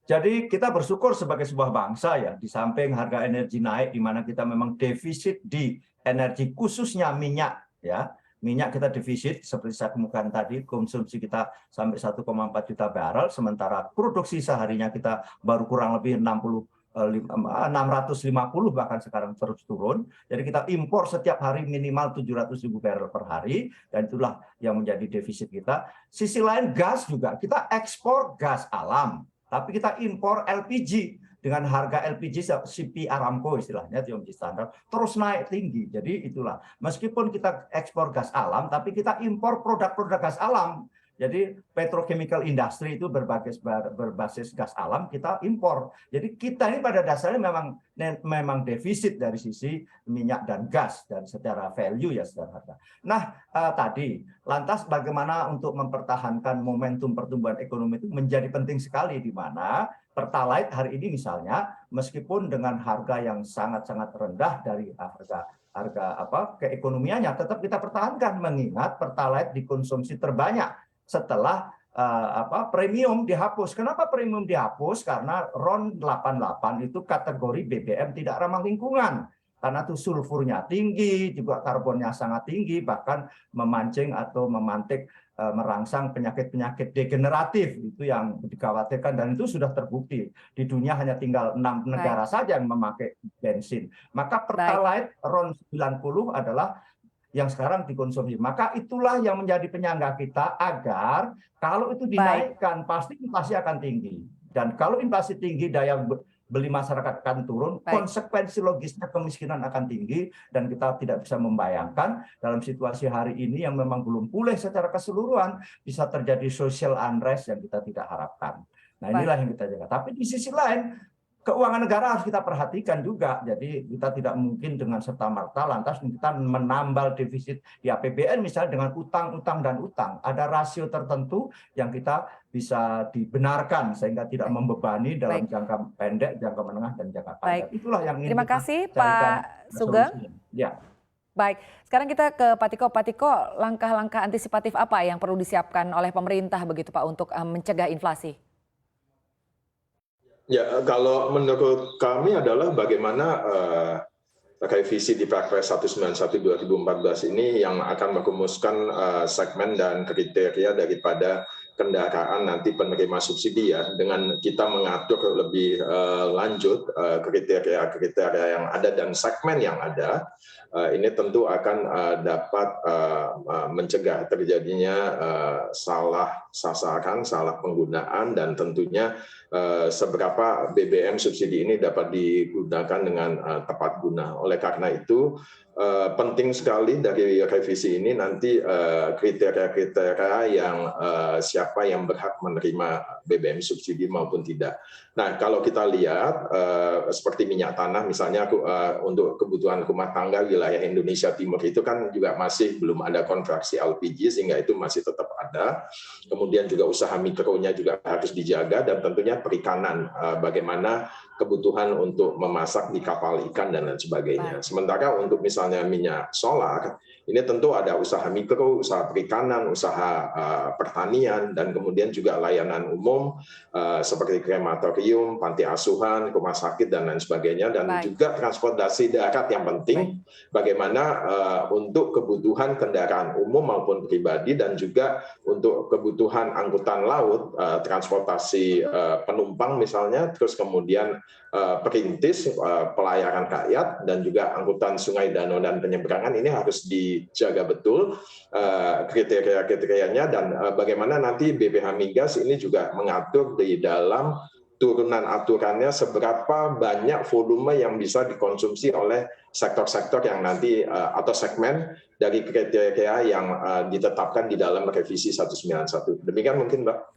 Jadi kita bersyukur sebagai sebuah bangsa ya, di samping harga energi naik, di mana kita memang defisit di energi khususnya minyak ya. Minyak kita defisit seperti saya kemukakan tadi, konsumsi kita sampai 1,4 juta barrel, sementara produksi seharinya kita baru kurang lebih 650 bahkan sekarang terus turun. Jadi kita impor setiap hari minimal 700.000 barrel per hari, dan itulah yang menjadi defisit kita. Sisi lain gas juga, kita ekspor gas alam. Tapi kita impor LPG dengan harga LPG CP Aramco istilahnya Tiongkok standar terus naik tinggi. Jadi itulah meskipun kita ekspor gas alam tapi kita impor produk-produk gas alam. Jadi petrochemical industry itu berbasis gas alam kita impor. Jadi kita ini pada dasarnya memang defisit dari sisi minyak dan gas dan secara value ya secara harga. Nah tadi lantas bagaimana untuk mempertahankan momentum pertumbuhan ekonomi itu menjadi penting sekali, di mana Pertalite hari ini misalnya meskipun dengan harga yang sangat-sangat rendah dari harga keekonomiannya, tetap kita pertahankan mengingat Pertalite dikonsumsi terbanyak setelah premium dihapus. Kenapa premium dihapus? Karena RON 88 itu kategori BBM tidak ramah lingkungan. Karena itu sulfurnya tinggi, juga karbonnya sangat tinggi, bahkan memancing atau memantik merangsang penyakit-penyakit degeneratif itu yang dikhawatirkan, dan itu sudah terbukti di dunia hanya tinggal 6 negara saja yang memakai bensin. Maka Pertalite RON 90 adalah yang sekarang dikonsumsi. Maka itulah yang menjadi penyangga kita agar kalau itu dinaikkan pasti inflasi akan tinggi. Dan kalau inflasi tinggi daya beli masyarakat akan turun, konsekuensi logisnya kemiskinan akan tinggi, dan kita tidak bisa membayangkan dalam situasi hari ini yang memang belum pulih secara keseluruhan bisa terjadi social unrest yang kita tidak harapkan. Nah inilah yang kita jaga. Tapi di sisi lain keuangan negara harus kita perhatikan juga. Jadi kita tidak mungkin dengan serta-merta lantas kita menambal defisit di APBN misalnya dengan utang dan utang. Ada rasio tertentu yang kita bisa dibenarkan sehingga tidak membebani dalam jangka pendek, jangka menengah, dan jangka panjang. Itulah yang ingin terima kasih Pak Sugeng. Ya. Baik, sekarang kita ke Pak Tiko. Pak Tiko, langkah-langkah antisipatif apa yang perlu disiapkan oleh pemerintah begitu Pak untuk mencegah inflasi? Ya, kalau menurut kami adalah bagaimana revisi di Perpres 191 2014 ini yang akan merumuskan segmen dan kriteria daripada kendaraan nanti penerima subsidi ya, dengan kita mengatur lebih lanjut kriteria-kriteria yang ada dan segmen yang ada, ini tentu akan dapat mencegah terjadinya salah sasaran, salah penggunaan, dan tentunya seberapa BBM subsidi ini dapat digunakan dengan tepat guna. Oleh karena itu penting sekali dari revisi ini nanti kriteria-kriteria yang siapa yang berhak menerima BBM subsidi maupun tidak. Nah, kalau kita lihat seperti minyak tanah misalnya untuk kebutuhan rumah tangga wilayah Indonesia Timur itu kan juga masih belum ada konversi LPG sehingga itu masih tetap ada. Kemudian juga usaha mikronya juga harus dijaga, dan tentunya perikanan, bagaimana kebutuhan untuk memasak di kapal ikan dan lain sebagainya. Sementara untuk misalnya minyak solar, ini tentu ada usaha mikro, usaha perikanan, usaha pertanian, dan kemudian juga layanan umum seperti krematorium, panti asuhan, rumah sakit, dan lain sebagainya, dan juga transportasi darat yang penting, bagaimana untuk kebutuhan kendaraan umum maupun pribadi, dan juga untuk kebutuhan angkutan laut, transportasi penumpang misalnya, terus kemudian perintis, pelayaran rakyat, dan juga angkutan sungai, danau, dan penyeberangan. Ini harus dijaga betul kriteria-kriterianya, dan bagaimana nanti BPH Migas ini juga mengatur di dalam turunan aturannya seberapa banyak volume yang bisa dikonsumsi oleh sektor-sektor yang nanti atau segmen dari kriteria yang ditetapkan di dalam revisi 191. Demikian mungkin, Mbak.